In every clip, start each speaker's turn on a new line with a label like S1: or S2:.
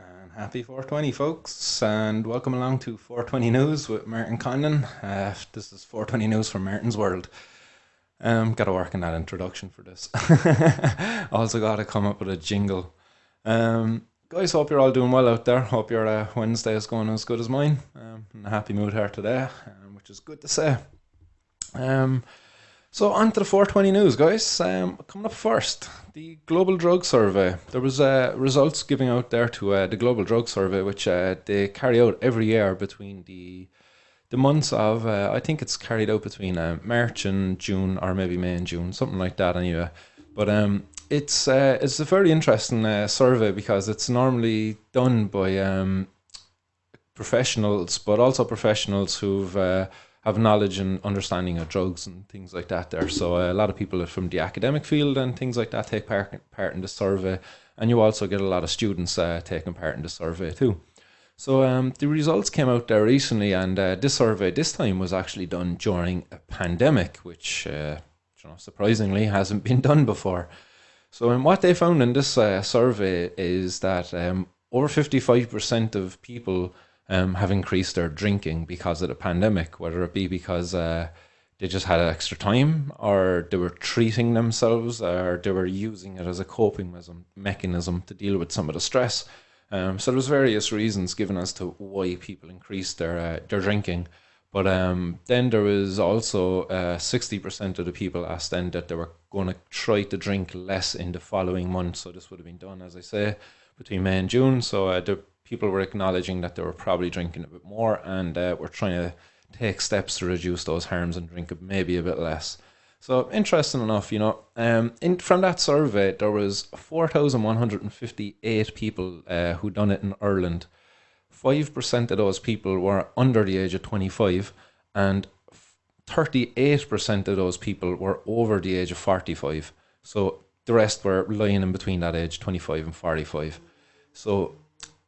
S1: And happy 420, folks, and welcome along to 420 News with Martin Conlon. This is 420 News from Martin's World. Got to work on that introduction for this. Also, got to come up with a jingle. Guys, hope you're all doing well out there. Hope your Wednesday is going as good as mine. In a happy mood here today, which is good to say. So on to the 420 news, guys. Coming up first, the Global Drug Survey. There was results giving out there to the Global Drug Survey, which they carry out every year between the months of, I think it's carried out between March and June, or maybe May and June, something like that anyway. But it's a very interesting survey because it's normally done by professionals, but also professionals who've have knowledge and understanding of drugs and things like that there. So a lot of people from the academic field and things like that take part in the survey, and you also get a lot of students taking part in the survey too. So the results came out there recently, and this survey this time was actually done during a pandemic, which surprisingly hasn't been done before. So what they found in this survey is that over 55% of people have increased their drinking because of the pandemic, whether it be because they just had extra time, or they were treating themselves, or they were using it as a coping mechanism to deal with some of the stress. So there's various reasons given as to why people increased their drinking. But then there was also 60% of the people asked then that they were going to try to drink less in the following month. So this would have been done, as I say, between May and June. So the people were acknowledging that they were probably drinking a bit more, and were trying to take steps to reduce those harms and drink maybe a bit less. So interesting enough, from that survey, there was 4,158 people who done it in Ireland. 5% of those people were under the age of 25, and 38% of those people were over the age of 45. So the rest were lying in between that age, 25 and 45. So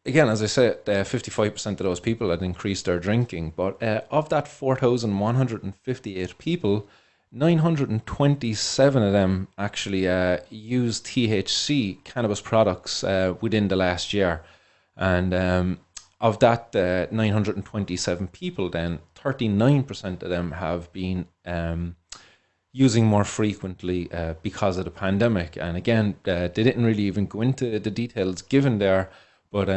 S1: again, as I said, 55% of those people had increased their drinking, but of that 4,158 people, 927 of them actually used THC cannabis products within the last year. And of that 927 people, then 39% of them have been using more frequently because of the pandemic. And again, they didn't really even go into the details given there, but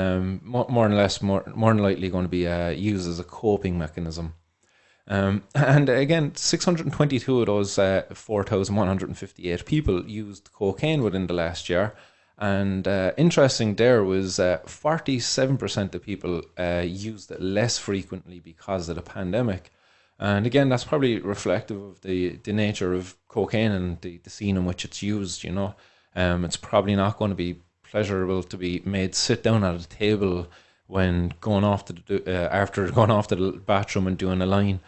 S1: more than likely going to be used as a coping mechanism. And again, 622 of those 4,158 people used cocaine within the last year. And interesting there was 47% of people used it less frequently because of the pandemic. And again, that's probably reflective of the nature of cocaine and the scene in which it's used, It's probably not going to be pleasurable to be made sit down at a table when going off to after going off to the bathroom and doing a line,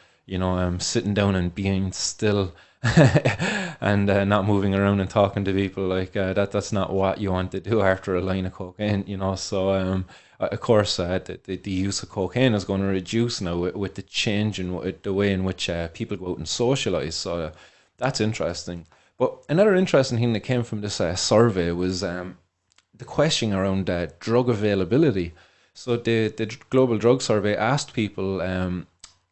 S1: sitting down and being still and not moving around and talking to people like that. That's not what you want to do after a line of cocaine, So of course, the use of cocaine is going to reduce now with the change in the way in which people go out and socialize. So that's interesting. But another interesting thing that came from this survey was the question around drug availability. So the Global Drug Survey asked people,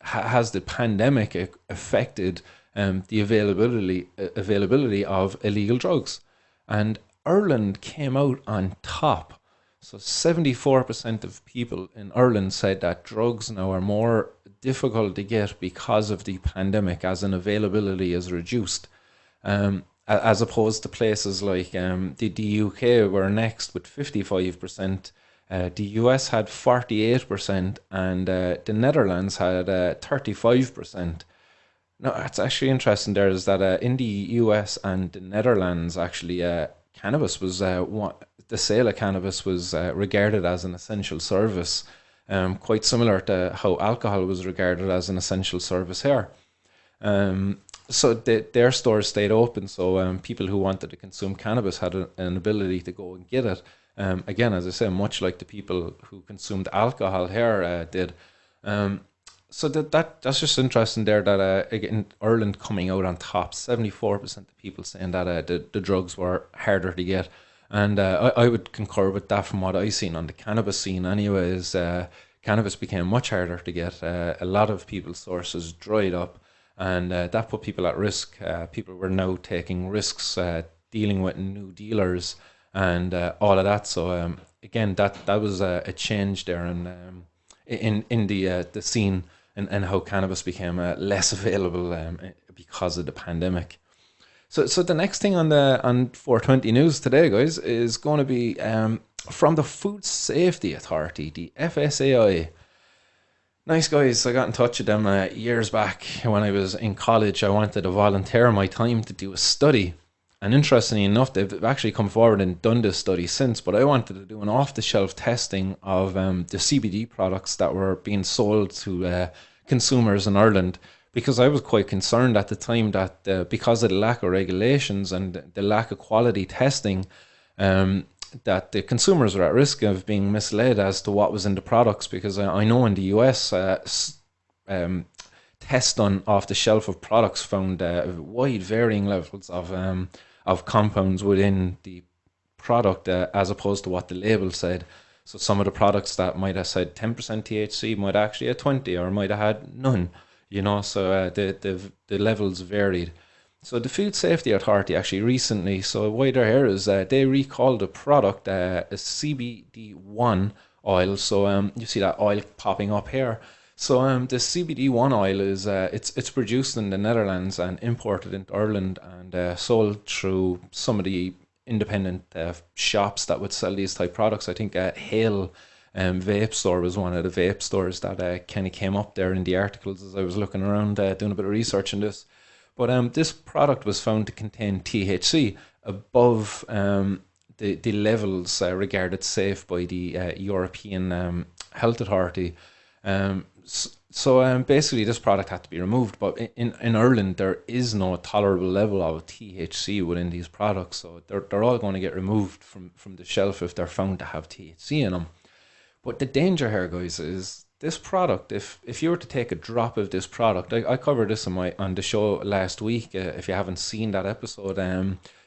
S1: has the pandemic affected the availability of illegal drugs? And Ireland came out on top. So 74% of people in Ireland said that drugs now are more difficult to get because of the pandemic, as in availability is reduced. As opposed to places like the UK were next with 55%. The US had 48%, and the Netherlands had 35%. No, it's actually interesting there is that in the US and the Netherlands, actually, cannabis was the sale of cannabis was regarded as an essential service, quite similar to how alcohol was regarded as an essential service here. So their stores stayed open, so people who wanted to consume cannabis had an ability to go and get it. Again, as I say, much like the people who consumed alcohol here did. So that's just interesting there that again, Ireland coming out on top, 74% of people saying that the drugs were harder to get. And I would concur with that from what I've seen on the cannabis scene. Anyways, cannabis became much harder to get. A lot of people's sources dried up, and that put people at risk. People were now taking risks, dealing with new dealers, and all of that. So again, that was a change there, in the scene, and how cannabis became less available because of the pandemic. So the next thing on the on 420 news today, guys, is going to be from the Food Safety Authority, the FSAI. Nice guys, I got in touch with them years back when I was in college. I wanted to volunteer my time to do a study. And interestingly enough, they've actually come forward and done this study since, but I wanted to do an off-the-shelf testing of the CBD products that were being sold to consumers in Ireland, because I was quite concerned at the time that because of the lack of regulations and the lack of quality testing, that the consumers are at risk of being misled as to what was in the products. Because I know in the US, tests done off the shelf of products found wide varying levels of compounds within the product, as opposed to what the label said. So some of the products that might have said 10% THC might actually have 20, or might have had none. So the levels varied. So the Food Safety Authority actually recently, so why they're here is they recalled a product, a CBD1 oil. So you see that oil popping up here. So the CBD1 oil is it's produced in the Netherlands and imported into Ireland, and sold through some of the independent shops that would sell these type products. I think Hale vape store was one of the vape stores that kind of came up there in the articles as I was looking around doing a bit of research on this. But this product was found to contain THC above the levels regarded safe by the European Health Authority. So basically, this product had to be removed. But in Ireland, there is no tolerable level of THC within these products, so they're all going to get removed from the shelf if they're found to have THC in them. But the danger here, guys, is this product. If you were to take a drop of this product, I covered this on the show last week. If you haven't seen that episode,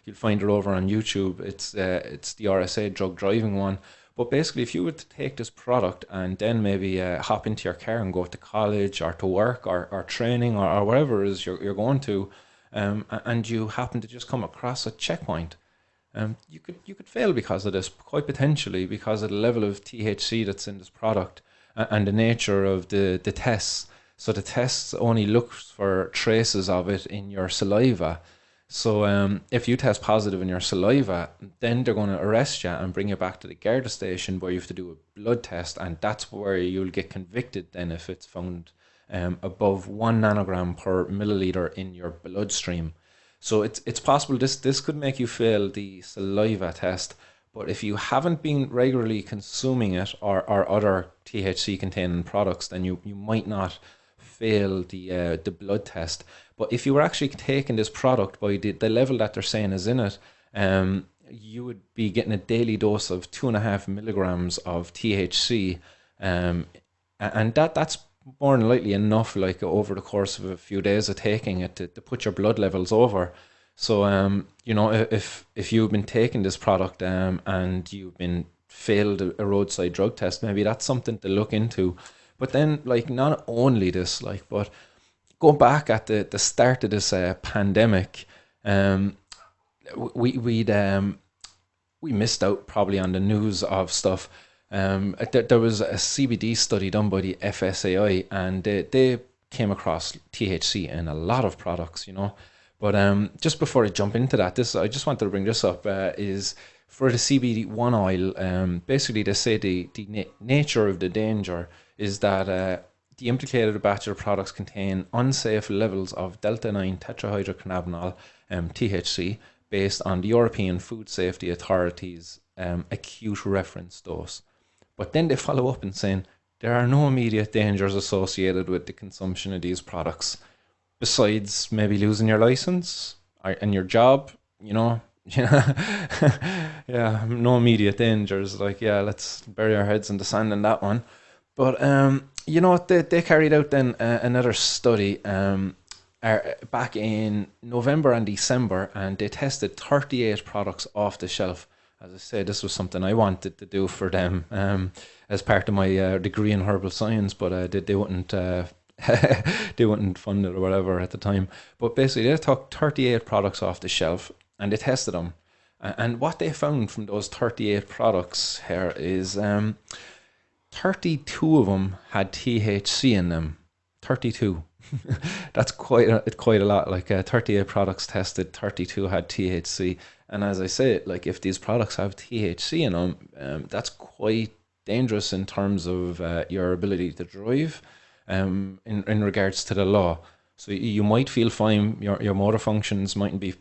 S1: you'll find it over on YouTube. It's the RSA drug driving one. But basically, if you were to take this product and then maybe hop into your car and go to college or to work or training or wherever it is you're going to, and you happen to just come across a checkpoint, you could fail because of this, quite potentially because of the level of THC that's in this product, and the nature of the tests. So the tests only look for traces of it in your saliva. So if you test positive in your saliva, then they're going to arrest you and bring you back to the Garda station, where you have to do a blood test, and that's where you'll get convicted then if it's found above 1 nanogram per milliliter in your bloodstream. So it's possible this could make you fail the saliva test, but if you haven't been regularly consuming it, or other THC containing products, then you might not fail the blood test. But if you were actually taking this product by the level that they're saying is in it, you would be getting a daily dose of 2.5 milligrams of THC, and that's more than likely enough, like over the course of a few days of taking it, to put your blood levels over. So if you've been taking this product and you've been failed a roadside drug test, maybe that's something to look into. But then, like, not only this, like, but go back at the start of this pandemic, we missed out probably on the news of stuff. There was a CBD study done by the FSAI, and they came across THC in a lot of products. But just before I jump into that, I just wanted to bring this up, is for the CBD1 oil. Basically, they say the nature of the danger is that the implicated batch of products contain unsafe levels of delta-9 tetrahydrocannabinol, THC, based on the European Food Safety Authority's acute reference dose. But then they follow up in saying there are no immediate dangers associated with the consumption of these products, besides maybe losing your license and your job. Yeah, no immediate dangers. Like, yeah, let's bury our heads in the sand in that one. But you know what? They carried out then another study back in November and December, and they tested 38 products off the shelf. as I say, this was something I wanted to do for them as part of my degree in herbal science, but they wouldn't they wouldn't fund it or whatever at the time. But basically, they took 38 products off the shelf and they tested them. And what they found from those 38 products here is 32 of them had THC in them. 32. That's quite a lot. Like 38 products tested, 32 had THC. And as I say, like if these products have THC in them, that's quite dangerous in terms of your ability to drive in regards to the law. So you might feel fine, your motor functions mightn't be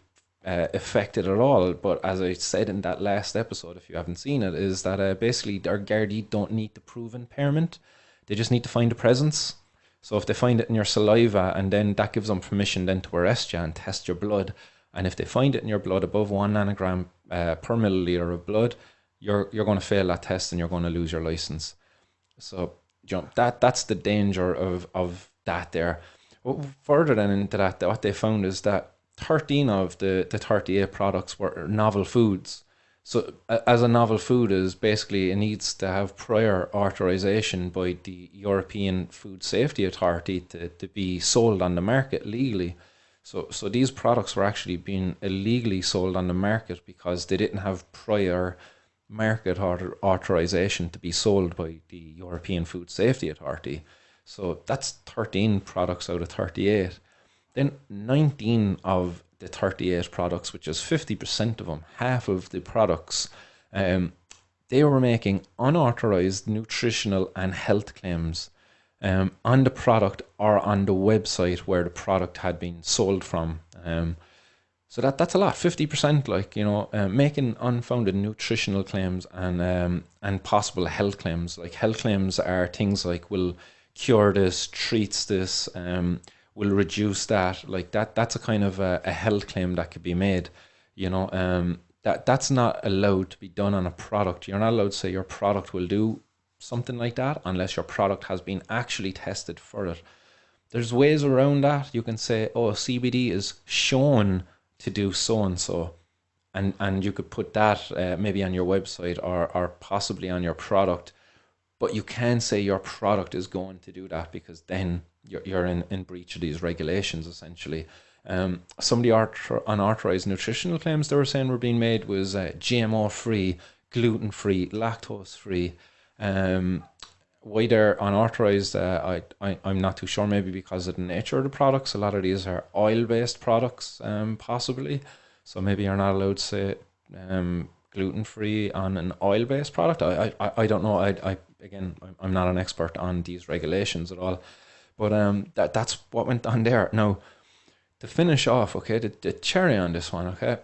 S1: affected at all. But as I said in that last episode, if you haven't seen it, is that basically our Gardaí don't need to prove impairment. They just need to find the presence. So if they find it in your saliva, and then that gives them permission then to arrest you and test your blood. And if they find it in your blood above 1 nanogram per milliliter of blood, you're going to fail that test and you're going to lose your license. So that's the danger of that there. Further then into that, what they found is that 13 of the 38 products were novel foods. So as a novel food is basically, it needs to have prior authorization by the European Food Safety Authority to be sold on the market legally. So these products were actually being illegally sold on the market because they didn't have prior market authorization to be sold by the European Food Safety Authority. So that's 13 products out of 38. Then 19 of the 38 products, which is 50% of them, half of the products, they were making unauthorized nutritional and health claims on the product or on the website where the product had been sold from. So that's a lot, 50%, like, making unfounded nutritional claims and possible health claims. Like health claims are things like will cure this, treats this, will reduce that. Like that's a kind of a health claim that could be made. That's not allowed to be done on a product. You're not allowed to say your product will do something like that unless your product has been actually tested for it. There's ways around that. You can say, oh, CBD is shown to do so and so, and you could put that maybe on your website or possibly on your product, but you can say your product is going to do that because then you're in breach of these regulations essentially. Some of the unauthorized nutritional claims they were saying were being made was GMO free, gluten free, lactose free. Why they're unauthorized, I'm not too sure. Maybe because of the nature of the products. A lot of these are oil-based products, possibly. So maybe you're not allowed to say gluten-free on an oil-based product. I don't know. Again, I'm not an expert on these regulations at all. But that's what went on there. Now, to finish off, okay, the cherry on this one, okay,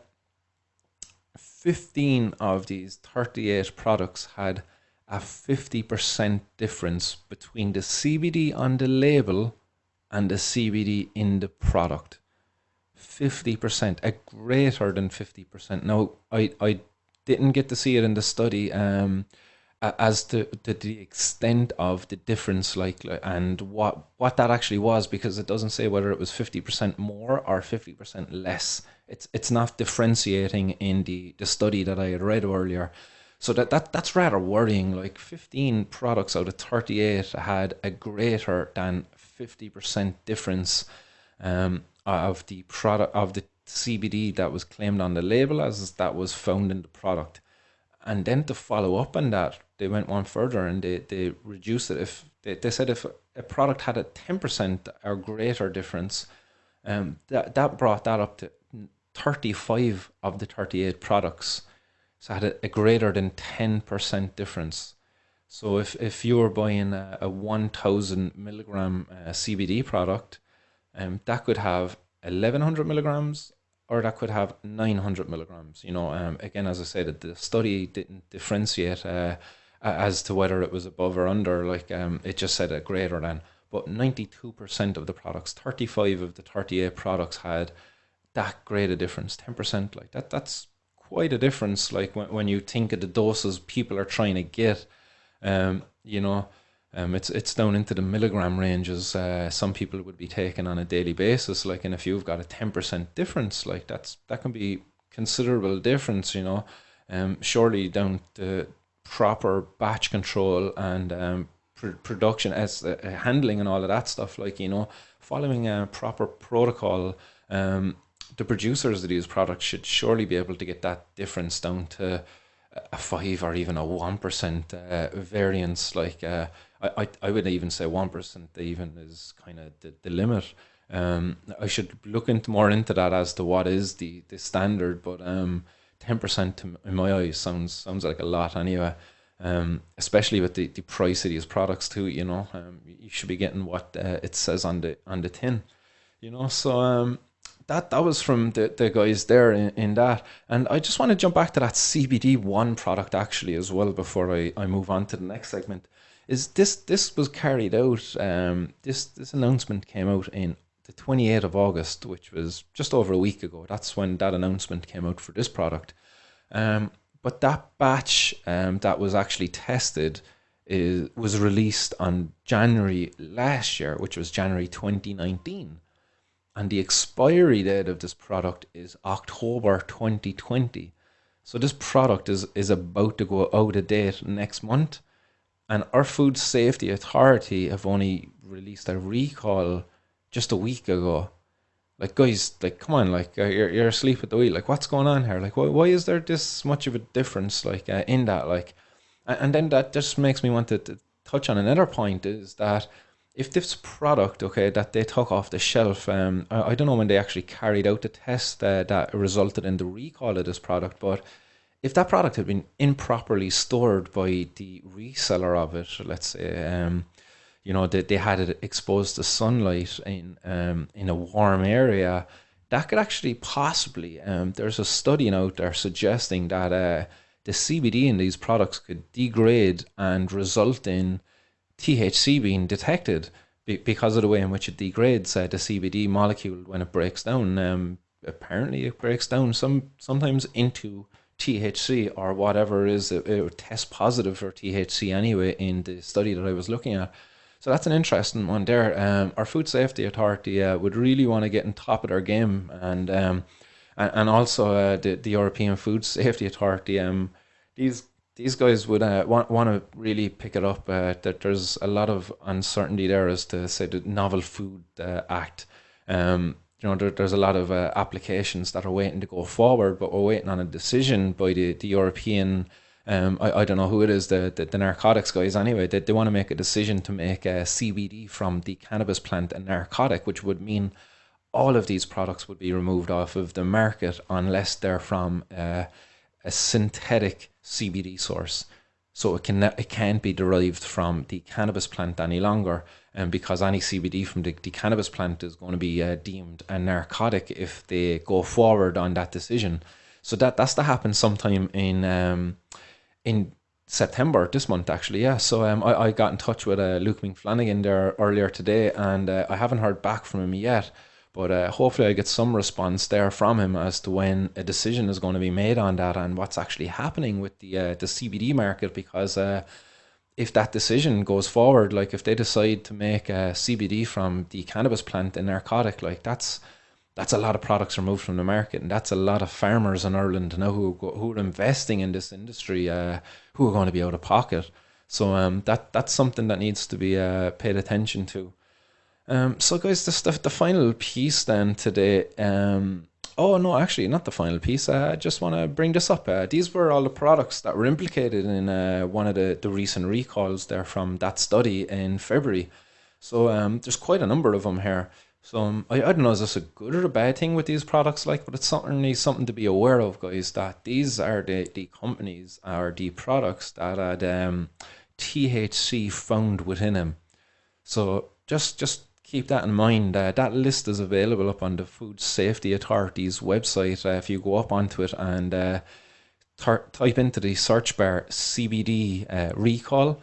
S1: 15 of these 38 products had a 50% difference between the CBD on the label and the CBD in the product. 50%, a greater than 50%. Now, I didn't get to see it in the study as to the extent of the difference, and what that actually was, because it doesn't say whether it was 50% more or 50% less. It's not differentiating in the study that I had read earlier. So that's rather worrying. Like 15 products out of 38 had a greater than 50% difference of the product of the CBD that was claimed on the label as that was found in the product. And then to follow up on that, they went one further and they reduced it. If they said if a product had a 10% or greater difference, that brought that up to 35 of the 38 products. So had a greater than 10% difference. So if you were buying a 1000 milligram CBD product, that could have 1100 milligrams or that could have 900 milligrams. Again, as I said, the study didn't differentiate as to whether it was above or under. It just said a greater than. But 92% of the products, 35 of the 38 products had that great a difference, 10%. Like that's quite a difference. Like when you think of the doses people are trying to get, it's down into the milligram ranges. Some people would be taking on a daily basis. And if you've got a 10% difference, that can be considerable difference. surely down to proper batch control and production as handling and all of that stuff, like, following a proper protocol. The producers of these products should surely be able to get that difference down to a 5 or even a 1% variance. Like, I would even say 1% even is kind of the limit. I should look into more into that as to what is the standard, but 10% in my eyes sounds like a lot anyway. Especially with the price of these products too. You should be getting what it says on the tin. So that was from the guys there in that. And I just want to jump back to that CBD1 product actually as well before I move on to the next segment. Is this was carried out, this announcement came out in the 28th of August, which was just over a week ago. That's when that announcement came out for this product. But that batch that was actually tested was released on January last year, which was January 2019. And the expiry date of this product is October 2020. So this product is about to go out of date next month. And our Food Safety Authority have only released a recall just a week ago. Like, guys, like, come on, like, you're asleep at the wheel. Like, what's going on here? Like, why is there this much of a difference, like, in that? Like, and then that just makes me want to touch on another point, is that if this product, okay, that they took off the shelf, I don't know when they actually carried out the test that resulted in the recall of this product, but if that product had been improperly stored by the reseller of it, let's say, they had it exposed to sunlight in a warm area, that could actually possibly, there's a study out there suggesting that the CBD in these products could degrade and result in THC being detected because of the way in which it degrades the CBD molecule when it breaks down. Apparently, it breaks down sometimes into THC or whatever it is. It would test positive for THC anyway in the study that I was looking at. So that's an interesting one there. Our Food Safety Authority would really want to get on top of their game, and also the European Food Safety Authority. These guys would want to really pick it up. That there's a lot of uncertainty there as to, say, the Novel Food Act. There's a lot of applications that are waiting to go forward, but we're waiting on a decision by the European. I don't know who it is, the narcotics guys anyway. They want to make a decision to make CBD from the cannabis plant a narcotic, which would mean all of these products would be removed off of the market unless they're from a synthetic CBD source. So it can't be derived from the cannabis plant any longer, and because any CBD from the cannabis plant is going to be deemed a narcotic if they go forward on that decision. So that's to happen sometime in September this month actually. Yeah. So I got in touch with Luke McFlanagan there earlier today, and I haven't heard back from him yet. But hopefully I get some response there from him as to when a decision is going to be made on that and what's actually happening with the CBD market. Because if that decision goes forward, like if they decide to make CBD from the cannabis plant a narcotic, like that's a lot of products removed from the market, and that's a lot of farmers in Ireland now who are investing in this industry, who are going to be out of pocket. So that's something that needs to be paid attention to. So guys, the final piece then today. Oh no, actually not the final piece. I just want to bring this up. These were all the products that were implicated in one of the recent recalls there from that study in February. So there's quite a number of them here. So I don't know, is this a good or a bad thing with these products, like, but it's certainly something to be aware of, guys, that these are the companies or the products that had THC found within them. So just keep that in mind. That list is available up on the Food Safety Authority's website. If you go up onto it and type into the search bar CBD recall,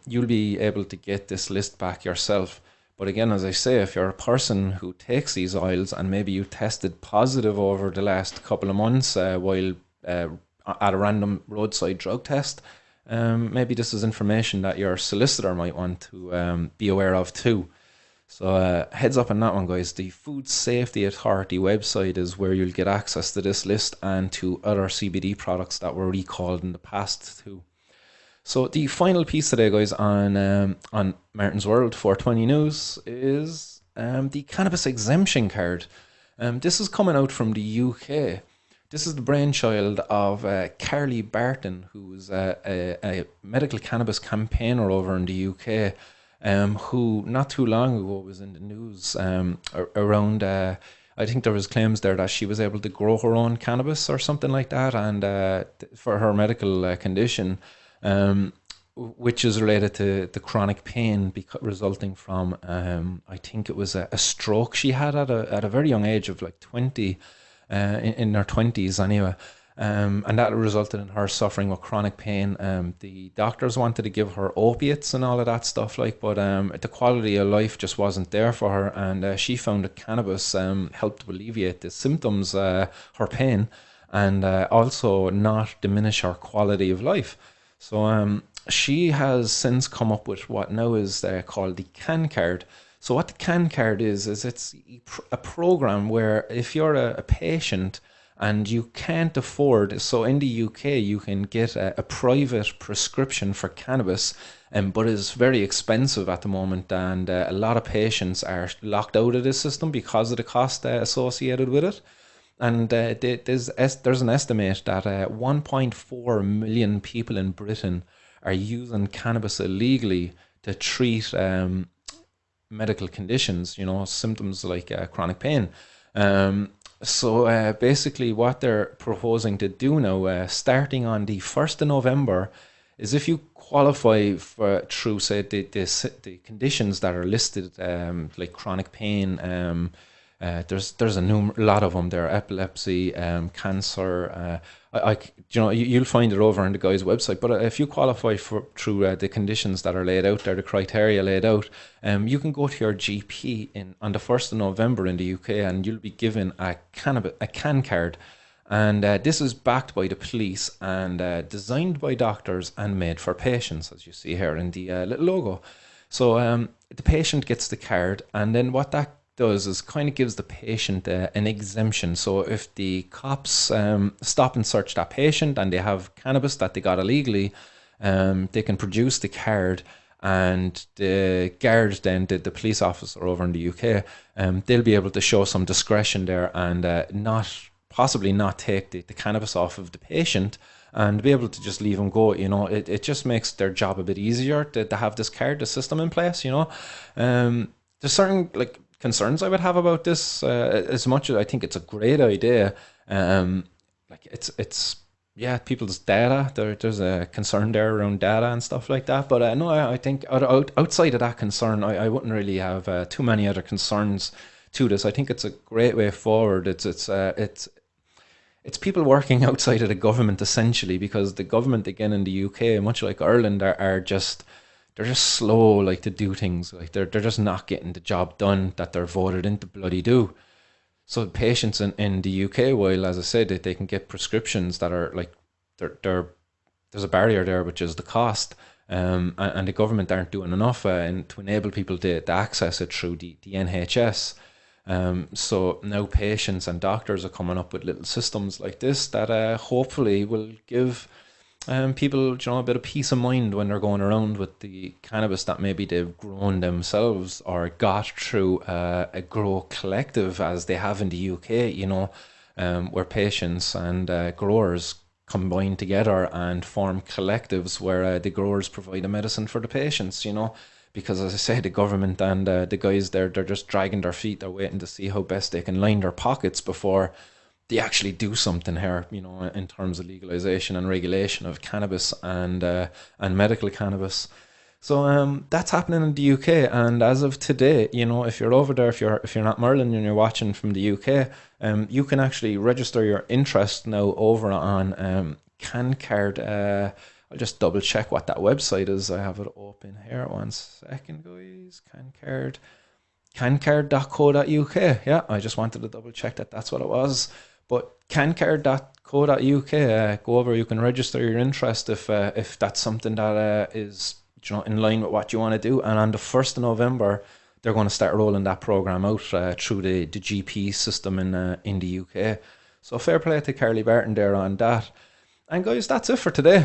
S1: you'll be able to get this list back yourself. But again, as I say, if you're a person who takes these oils and maybe you tested positive over the last couple of months while at a random roadside drug test, maybe this is information that your solicitor might want to be aware of too. So heads up on that one, guys. The Food Safety Authority website is where you'll get access to this list and to other CBD products that were recalled in the past too. So the final piece today, guys, on Martin's World 420 News is the cannabis exemption card. This is coming out from the UK. This is the brainchild of Carly Barton, who's a medical cannabis campaigner over in the UK, who not too long ago was in the news around. I think there was claims there that she was able to grow her own cannabis or something like that, and for her medical condition, which is related to the chronic pain resulting from I think it was a stroke she had at a very young age of like 20, in her 20s anyway. And that resulted in her suffering with chronic pain. The doctors wanted to give her opiates and all of that stuff, like, but the quality of life just wasn't there for her, and she found that cannabis helped alleviate the symptoms, her pain, and also not diminish her quality of life. So she has since come up with what now is called the CAN card. So what the CAN card is it's a program where if you're a patient and you can't afford, so in the UK you can get a private prescription for cannabis, but it's very expensive at the moment, and a lot of patients are locked out of this system because of the cost associated with it. And there's an estimate that 1.4 million people in Britain are using cannabis illegally to treat medical conditions, symptoms like chronic pain. So basically what they're proposing to do now, starting on the 1st of November, is if you qualify for through, say, the conditions that are listed, like chronic pain, there's a lot of them there: epilepsy, cancer. You'll find it over on the guy's website. But if you qualify for through the conditions that are laid out there, the criteria laid out, you can go to your GP on the 1st of November in the UK, and you'll be given a CAN card. And this is backed by the police and designed by doctors and made for patients, as you see here in the little logo. So the patient gets the card, and then what that does is kind of gives the patient an exemption. So if the cops stop and search that patient and they have cannabis that they got illegally, they can produce the card, and the guard then, the police officer over in the UK, they'll be able to show some discretion there and possibly not take the cannabis off of the patient and be able to just leave them go. It just makes their job a bit easier to have this card, the system in place. There's certain concerns I would have about this. As much as I think it's a great idea, it's people's data. There's a concern there around data and stuff like that. But no, I think outside of that concern, I wouldn't really have too many other concerns to this. I think it's a great way forward. It's people working outside of the government essentially, because the government again in the UK, much like Ireland, are just. They're just slow, like, to do things. Like they're just not getting the job done that they're voted in to bloody do. So patients in the UK, while as I said, they can get prescriptions that are like there's a barrier there, which is the cost. And the government aren't doing enough and to enable people to access it through the NHS. So now patients and doctors are coming up with little systems like this that hopefully will give people, a bit of peace of mind when they're going around with the cannabis that maybe they've grown themselves or got through a grow collective, as they have in the UK, where patients and growers combine together and form collectives where the growers provide the medicine for the patients, because as I say, the government and the guys there, they're just dragging their feet. They're waiting to see how best they can line their pockets before they actually do something here, in terms of legalization and regulation of cannabis and medical cannabis. So that's happening in the UK, and as of today, if you're over there, if you're not Merlin and you're watching from the UK, you can actually register your interest now over on CanCard. I'll just double check what that website is. I have it open here. 1 second, guys. CanCard. Cancard.co.uk. Yeah, I just wanted to double check that that's what it was. But cancard.co.uk, go over, you can register your interest if that's something that is in line with what you want to do. And on the 1st of November, they're going to start rolling that program out through the GP system in the UK. So fair play to Carly Barton there on that. And guys, that's it for today.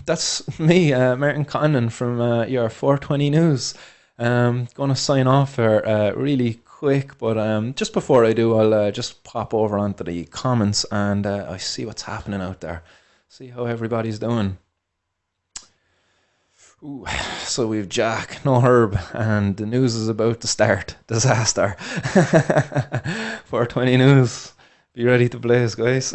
S1: That's me, Martin Connon from your 420 News. Going to sign off here really quick, but just before I do, I'll just pop over onto the comments and I see what's happening out there. See how everybody's doing. Ooh, so we've Jack, no Herb, and the news is about to start. Disaster. 420 News. Be ready to blaze, guys.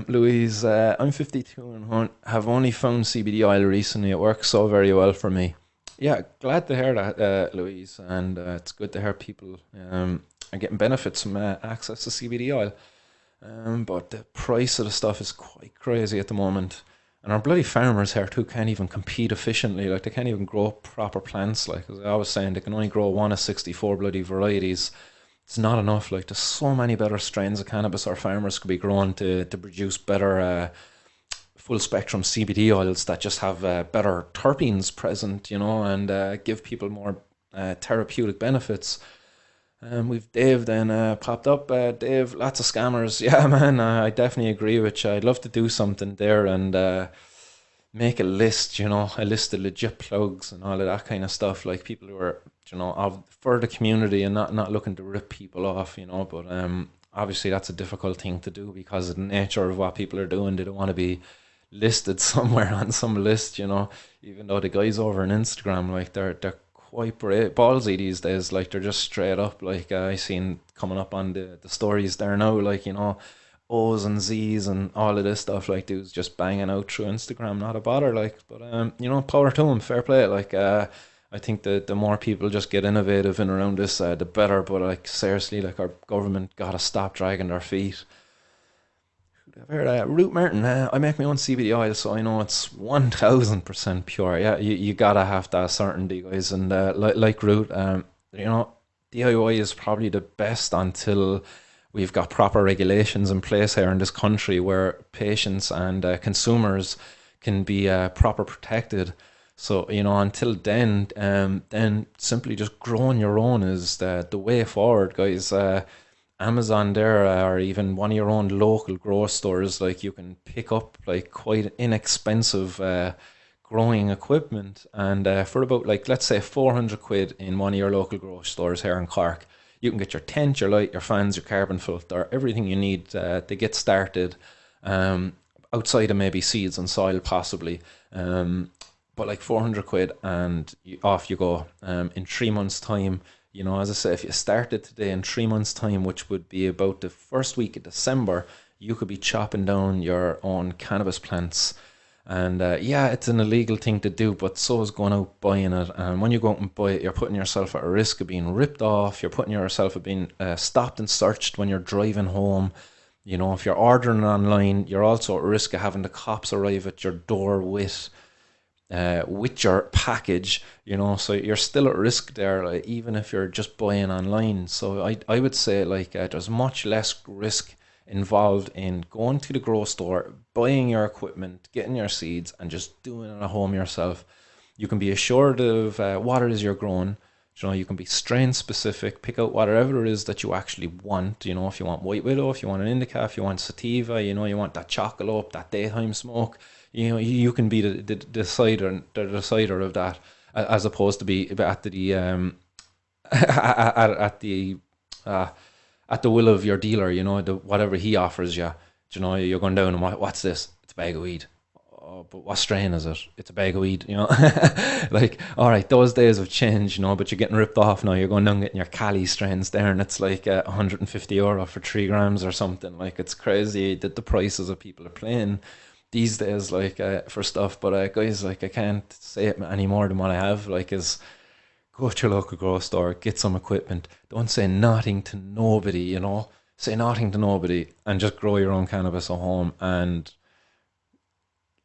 S1: Louise, I'm 52 and have only found CBD oil recently. It works so very well for me. Yeah, glad to hear that, Louise. And it's good to hear people are getting benefits from access to CBD oil. But the price of the stuff is quite crazy at the moment. And our bloody farmers here too can't even compete efficiently. Like, they can't even grow proper plants. Like, as I was saying, they can only grow one of 64 bloody varieties. It's not enough. Like, there's so many better strains of cannabis our farmers could be growing to produce better full spectrum CBD oils that just have better terpenes present, and give people more therapeutic benefits. We've Dave then popped up. Dave, lots of scammers. Yeah, man, I definitely agree with you. I'd love to do something there and make a list, a list of legit plugs and all of that kind of stuff. Like, people who are, for the community and not looking to rip people off, But obviously that's a difficult thing to do because of the nature of what people are doing. They don't want to be listed somewhere on some list, even though the guys over on Instagram, like, they're quite ballsy these days. Like, they're just straight up, like, I seen coming up on the stories there now, like, O's and Z's and all of this stuff. Like, dudes just banging out through Instagram, not a bother. Like, but power to them, fair play. Like, I think that the more people just get innovative in around this, the better. But, like, seriously, like, our government gotta stop dragging their feet. Root Martin, I make my own CBD oil, so I know it's 1000% pure. Yeah, you gotta have that certainty, guys. And like Root, DIY is probably the best until we've got proper regulations in place here in this country where patients and consumers can be proper protected. So, until then simply just growing your own is the way forward, guys. Amazon there, or even one of your own local grocery stores, like, you can pick up like quite inexpensive growing equipment, and for about, like, let's say 400 quid in one of your local grocery stores here in Cork, you can get your tent, your light, your fans, your carbon filter, everything you need to get started, outside of maybe seeds and soil possibly, but like 400 quid and off you go. In 3 months time, as I say, if you started today, in 3 months' time, which would be about the first week of December, you could be chopping down your own cannabis plants. And yeah, it's an illegal thing to do, but so is going out buying it. And when you go out and buy it, you're putting yourself at a risk of being ripped off. You're putting yourself at being stopped and searched when you're driving home. If you're ordering online, you're also at risk of having the cops arrive at your door with your package, so you're still at risk there, like, even if you're just buying online. So I would say, like, there's much less risk involved in going to the grocery store, buying your equipment, getting your seeds, and just doing it at home yourself. You can be assured of what it is you're growing. You can be strain specific, pick out whatever it is that you actually want. If you want White Widow, if you want an indica, if you want sativa, you want that chocolate, that daytime smoke. You can be the decider of that, as opposed to be at the at the will of your dealer. Whatever he offers you. You're going down and what's this? It's a bag of weed. Oh, but what strain is it? It's a bag of weed. Like, all right, those days have changed. But you're getting ripped off now. You're going down getting your Cali strains there, and it's like €150 for 3 grams or something. Like, it's crazy that the prices of people are playing these days, like, for stuff. But guys, like, I can't say it any more than what I have. Like, is go to your local grocery store, get some equipment. Don't say nothing to nobody. Say nothing to nobody, and just grow your own cannabis at home, and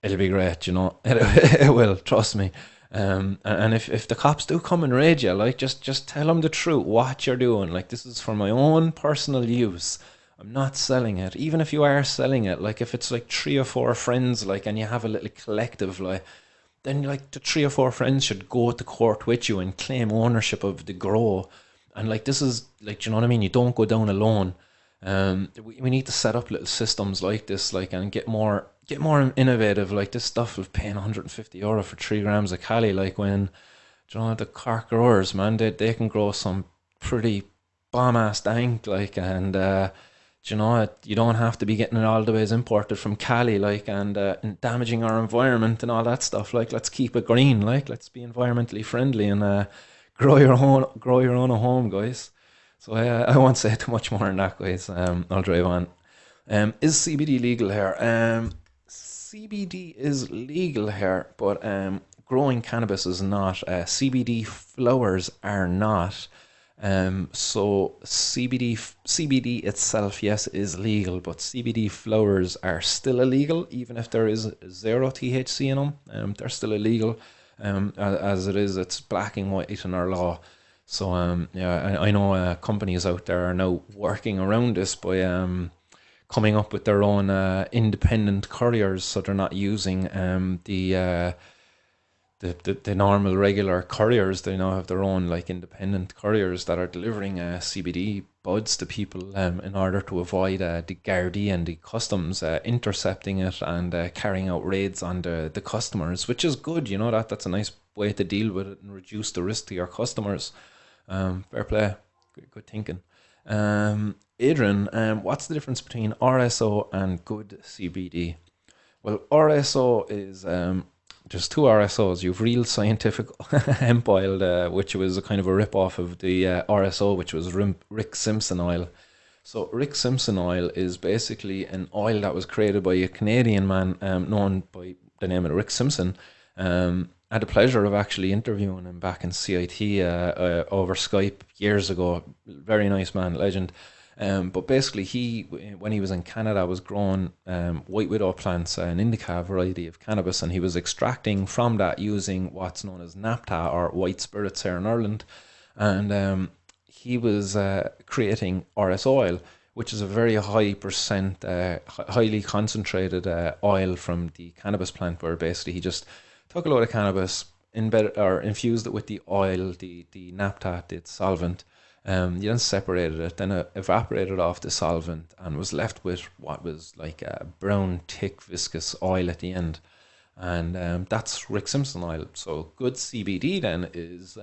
S1: it'll be great. It will, trust me. And if the cops do come and raid you, like, just tell them the truth, what you're doing. Like, this is for my own personal use. I'm not selling it. Even if you are selling it, like, if it's like 3 or 4 friends, like, and you have a little collective, like, then like the three or four friends should go to court with you and claim ownership of the grow. And like this is like, do you know what I mean? You don't go down alone. We need to set up little systems like this, like, and get more innovative. Like this stuff of paying €150 for 3 grams of Cali, like when, do you know, the Cork growers, man, they can grow some pretty bomb ass dank, like, and do you know, you don't have to be getting it all the ways imported from Cali, like, and damaging our environment and all that stuff. Like, let's keep it green, like, let's be environmentally friendly and grow your own at home, guys. So I won't say too much more than that, guys. I'll drive on. Is CBD legal here? CBD is legal here, but growing cannabis is not. CBD flowers are not. So CBD itself, yes, is legal, but CBD flowers are still illegal, even if there is zero THC in them. They're still illegal. As it is, it's black and white in our law. So yeah, I know companies out there are now working around this by coming up with their own independent couriers, so they're not using the normal regular couriers. They now have their own like independent couriers that are delivering CBD buds to people in order to avoid the Gardaí and the customs intercepting it and carrying out raids on the customers, which is good. You know, that's a nice way to deal with it and reduce the risk to your customers. Fair play, good thinking. Adrian, what's the difference between RSO and good CBD? Well, RSO is there's two RSOs. You've Real Scientific Hemp Oil, which was a kind of a rip off of the RSO, which was Rick Simpson oil. So Rick Simpson oil is basically an oil that was created by a Canadian man known by the name of Rick Simpson. I had the pleasure of actually interviewing him back in CIT over Skype years ago. Very nice man, legend. But basically, when he was in Canada, was growing white widow plants, an indica variety of cannabis, and he was extracting from that using what's known as naphtha or white spirits here in Ireland, and he was creating RS oil, which is a very high percent, highly concentrated oil from the cannabis plant, where basically he just took a load of cannabis, or infused it with the oil, the naphtha, the solvent. You then separated it, then evaporated off the solvent, and was left with what was like a brown, thick, viscous oil at the end. And that's Rick Simpson oil. So good CBD then is,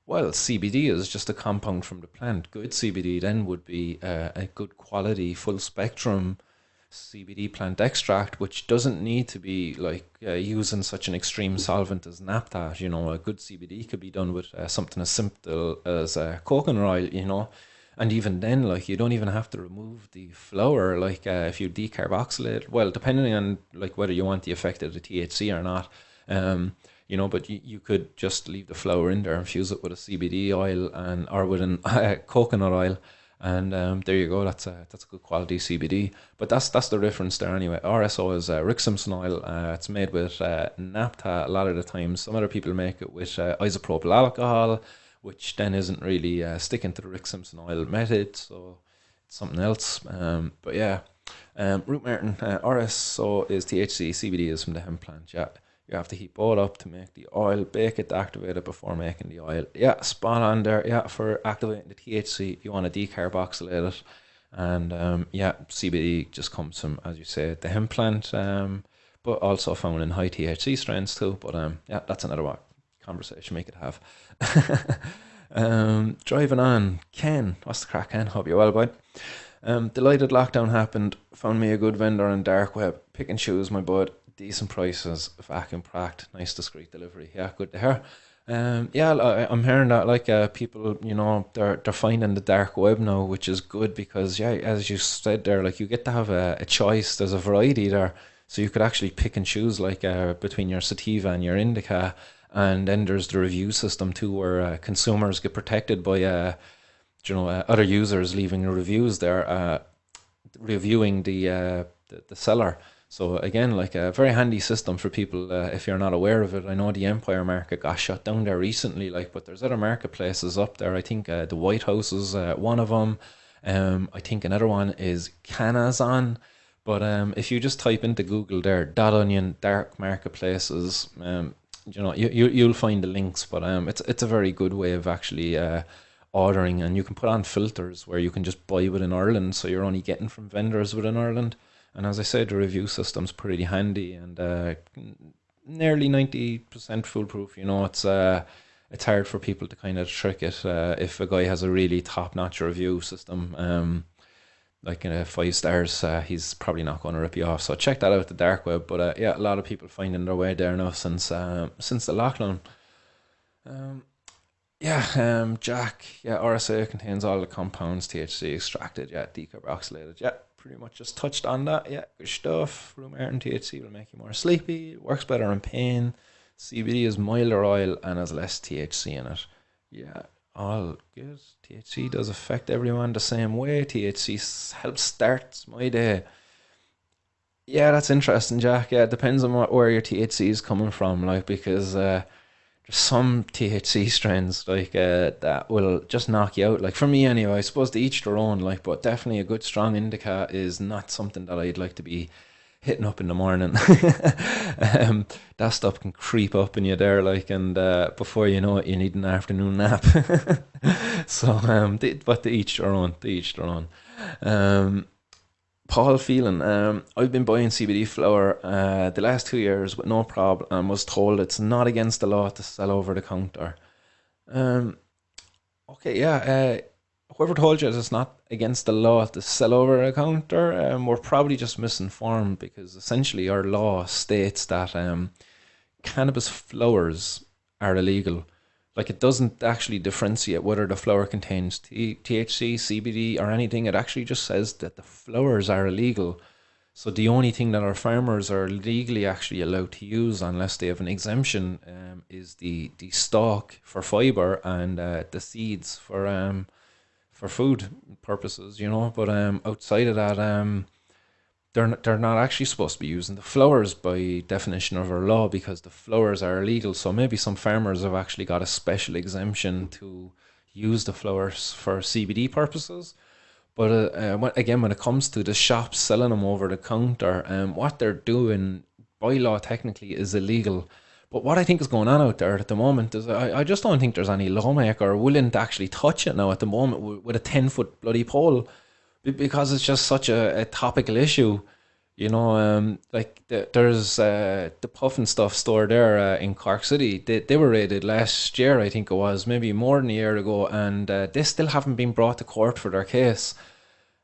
S1: well, CBD is just a compound from the plant. Good CBD then would be a good quality, full spectrum CBD plant extract, which doesn't need to be like using such an extreme solvent as naphtha. You know, a good CBD could be done with something as simple as coconut oil, you know, and even then, like, you don't even have to remove the flower. Like, if you decarboxylate, well, depending on like whether you want the effect of the THC or not, you know, but you could just leave the flower in there, infuse it with a CBD oil or with an coconut oil, and there you go. That's a good quality CBD. But that's the difference there anyway. RSO is Rick Simpson oil. It's made with naphtha a lot of the time. Some other people make it with isopropyl alcohol, which then isn't really sticking to the Rick Simpson oil method, so it's something else. But yeah, Root Martin, RSO is THC, CBD is from the hemp plant. Yeah. You have to heat both up to make the oil, bake it to activate it before making the oil. Yeah, spot on there. Yeah, for activating the THC, you want to decarboxylate it. And yeah, CBD just comes from, as you say, the hemp plant, but also found in high THC strains too. But yeah, that's another conversation we could have. Driving on. Ken, what's the crack, Ken? Hope you're well, boy. Delighted lockdown happened. Found me a good vendor on dark web. Pick and choose, my bud. Decent prices, vacuum packed, nice discreet delivery. Yeah, good to hear. Yeah, I'm hearing that like people, you know, they're finding the dark web now, which is good because yeah, as you said there, like you get to have a choice. There's a variety there, so you could actually pick and choose like between your sativa and your indica, and then there's the review system too, where consumers get protected by you know, other users leaving reviews there, reviewing the seller. So again, like a very handy system for people if you're not aware of it. I know the Empire Market got shut down there recently, like, but there's other marketplaces up there. I think the White House is one of them. I think another one is Canazon. But if you just type into Google there, dot onion dark marketplaces, you'll find the links. But it's a very good way of actually ordering, and you can put on filters where you can just buy within Ireland, so you're only getting from vendors within Ireland. And as I said, the review system's pretty handy, and nearly 90% foolproof. It's hard for people to kind of trick it. If a guy has a really top-notch review system, like 5 stars, he's probably not going to rip you off. So check that out, the dark web. But yeah, a lot of people finding their way there now since the lockdown. Um, yeah, Jack. Yeah, RSA contains all the compounds, THC extracted. Yeah, decarboxylated. Yeah, pretty much just touched on that. Yeah, good stuff. Room air and THC will make you more sleepy. It works better in pain. CBD is milder oil and has less THC in it. Yeah, all good. THC does affect everyone the same way. THC helps start my day. Yeah, that's interesting, Jack. Yeah, it depends on where your THC is coming from, like, because there's some THC strains like that will just knock you out. Like for me anyway, I suppose to each their own. Like, but definitely a good strong indica is not something that I'd like to be hitting up in the morning. That stuff can creep up in you there, like, and before you know it, you need an afternoon nap. So, but to each their own. To each their own. Um, Paul Phelan, I've been buying CBD flower the last 2 years with no problem, and was told it's not against the law to sell over the counter. Um, okay, yeah. Whoever told you that it's not against the law to sell over a counter, we're probably just misinformed, because essentially our law states that cannabis flowers are illegal. Like, it doesn't actually differentiate whether the flower contains THC, CBD, or anything. It actually just says that the flowers are illegal. So the only thing that our farmers are legally actually allowed to use, unless they have an exemption, is the stalk for fiber, and the seeds for food purposes. But outside of that, they're not actually supposed to be using the flowers by definition of our law, because the flowers are illegal. So maybe some farmers have actually got a special exemption to use the flowers for CBD purposes. But again, when it comes to the shops selling them over the counter, what they're doing by law technically is illegal. But what I think is going on out there at the moment is, I just don't think there's any lawmaker willing to actually touch it now at the moment with a 10-foot bloody pole, because it's just such a topical issue. Like there's the Puff and Stuff store there in Cork City. They were raided last year, I think it was, maybe more than a year ago, and they still haven't been brought to court for their case.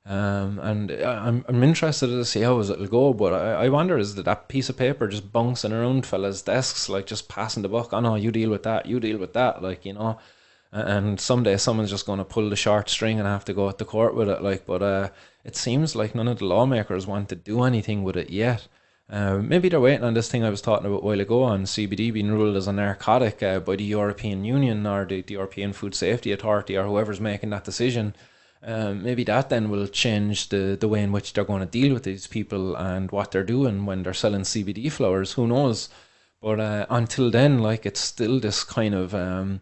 S1: And I'm interested to see how it'll go, but I wonder, is that piece of paper just bouncing around fellas' desks, like just passing the buck? Oh no, you deal with that, you deal with that, like, and someday someone's just going to pull the short string and have to go to court with it, like. But it seems like none of the lawmakers want to do anything with it yet. Maybe they're waiting on this thing I was talking about a while ago on CBD being ruled as a narcotic by the European Union, or the European Food Safety Authority, or whoever's making that decision. Maybe that then will change the way in which they're going to deal with these people and what they're doing when they're selling CBD flowers. Who knows? But until then, like, it's still this kind of,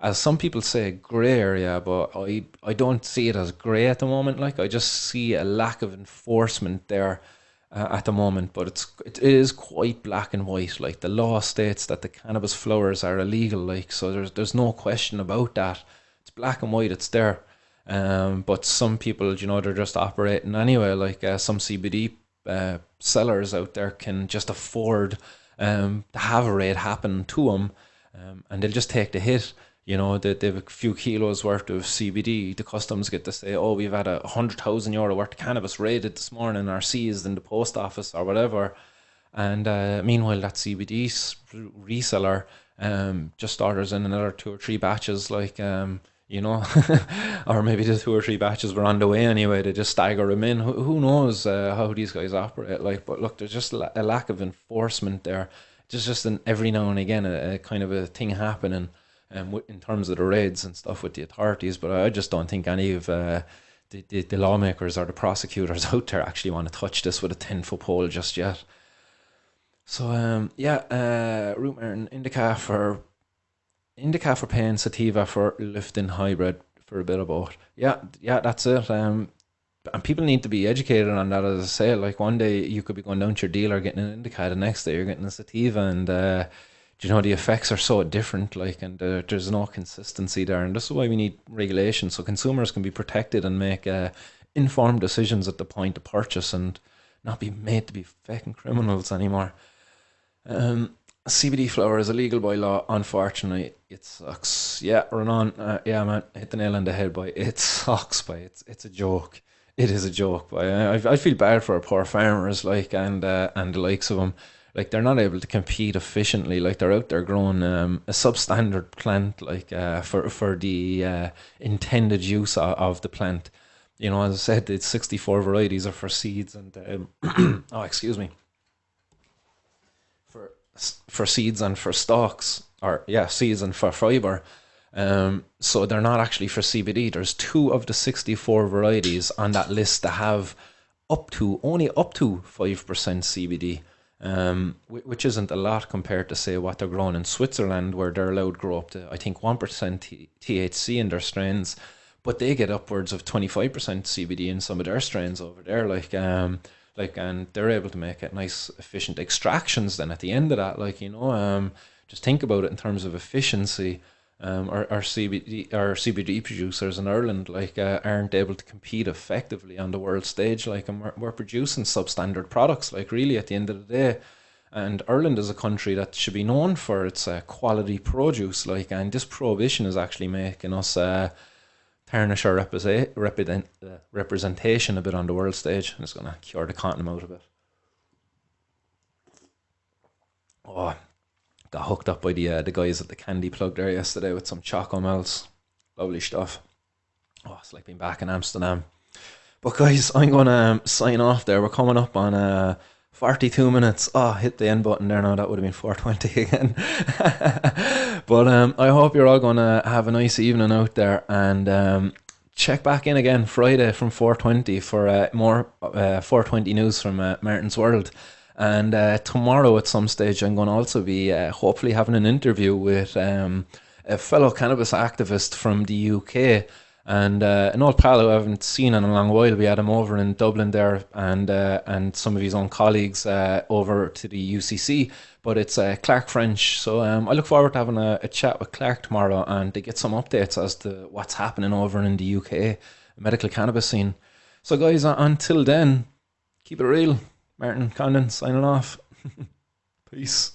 S1: as some people say, grey area, but I don't see it as grey at the moment. Like, I just see a lack of enforcement there at the moment. But it is quite black and white. Like, the law states that the cannabis flowers are illegal. Like, so there's no question about that. It's black and white. It's there. But some people, they're just operating anyway. Like, some CBD sellers out there can just afford to have a raid happen to them, and they'll just take the hit. They have a few kilos worth of CBD. The customs get to say, "Oh, we've had €100,000 worth of cannabis raided this morning, or seized in the post office, or whatever." And meanwhile, that CBD reseller just orders in another 2 or 3 batches, like, or maybe the 2 or 3 batches were on the way anyway. They just stagger them in. Who knows how these guys operate? Like, but look, there's just a lack of enforcement there. Just every now and again, a kind of a thing happening, in terms of the raids and stuff with the authorities. But I just don't think any of the lawmakers or the prosecutors out there actually want to touch this with a 10-foot pole just yet. So yeah, root and indica for pain, sativa for lifting, hybrid for a bit of both. Yeah, that's it. and people need to be educated on that. As I say, like one day you could be going down to your dealer getting an indica, the next day you're getting a sativa, and you know, the effects are so different. Like, and there's no consistency there, and this is why we need regulation so consumers can be protected and make informed decisions at the point of purchase, and not be made to be fucking criminals anymore. CBD flower is illegal by law. Unfortunately, it sucks. Yeah, run on. Yeah, man, hit the nail on the head, boy. It sucks, boy. It's a joke. It is a joke, boy. I feel bad for our poor farmers, like, and the likes of them. Like, they're not able to compete efficiently. Like, they're out there growing a substandard plant, like for the intended use of the plant. You know, as I said, it's 64 varieties are for seeds and oh, excuse me, for for seeds and for stalks, or yeah, seeds and for fiber. So they're not actually for CBD. There's two of the 64 varieties on that list that have only up to 5% CBD, which isn't a lot compared to say what they're growing in Switzerland, where they're allowed to grow up to I think 1% THC in their strains, but they get upwards of 25% CBD in some of their strains over there. Like, and they're able to make it nice, efficient extractions. Then at the end of that, like, you know, just think about it in terms of efficiency. Our CBD producers in Ireland, like, aren't able to compete effectively on the world stage. Like, and we're producing substandard products. Like, really, at the end of the day, and Ireland is a country that should be known for its quality produce. Like, and this prohibition is actually making us tarnish our representation a bit on the world stage. And it's going to cure the continent out a bit. Oh, got hooked up by the guys at the Candy Plug there yesterday with some Choco Melts. Lovely stuff. Oh, it's like being back in Amsterdam. But guys, I'm gonna sign off there. We're coming up on 42 minutes. Oh, hit the end button there now. That would have been 4:20 again. But I hope you're all gonna have a nice evening out there, and check back in again Friday from 4:20 for more 4:20 news from Martin's World. And tomorrow at some stage, I'm going to also be hopefully having an interview with a fellow cannabis activist from the UK, and an old pal who I haven't seen in a long while. We had him over in Dublin there, and some of his own colleagues over to the UCC. But it's Clark French, so I look forward to having a chat with Clark tomorrow and to get some updates as to what's happening over in the UK medical cannabis scene. So guys, until then, keep it real. Martin Condon signing off. Peace.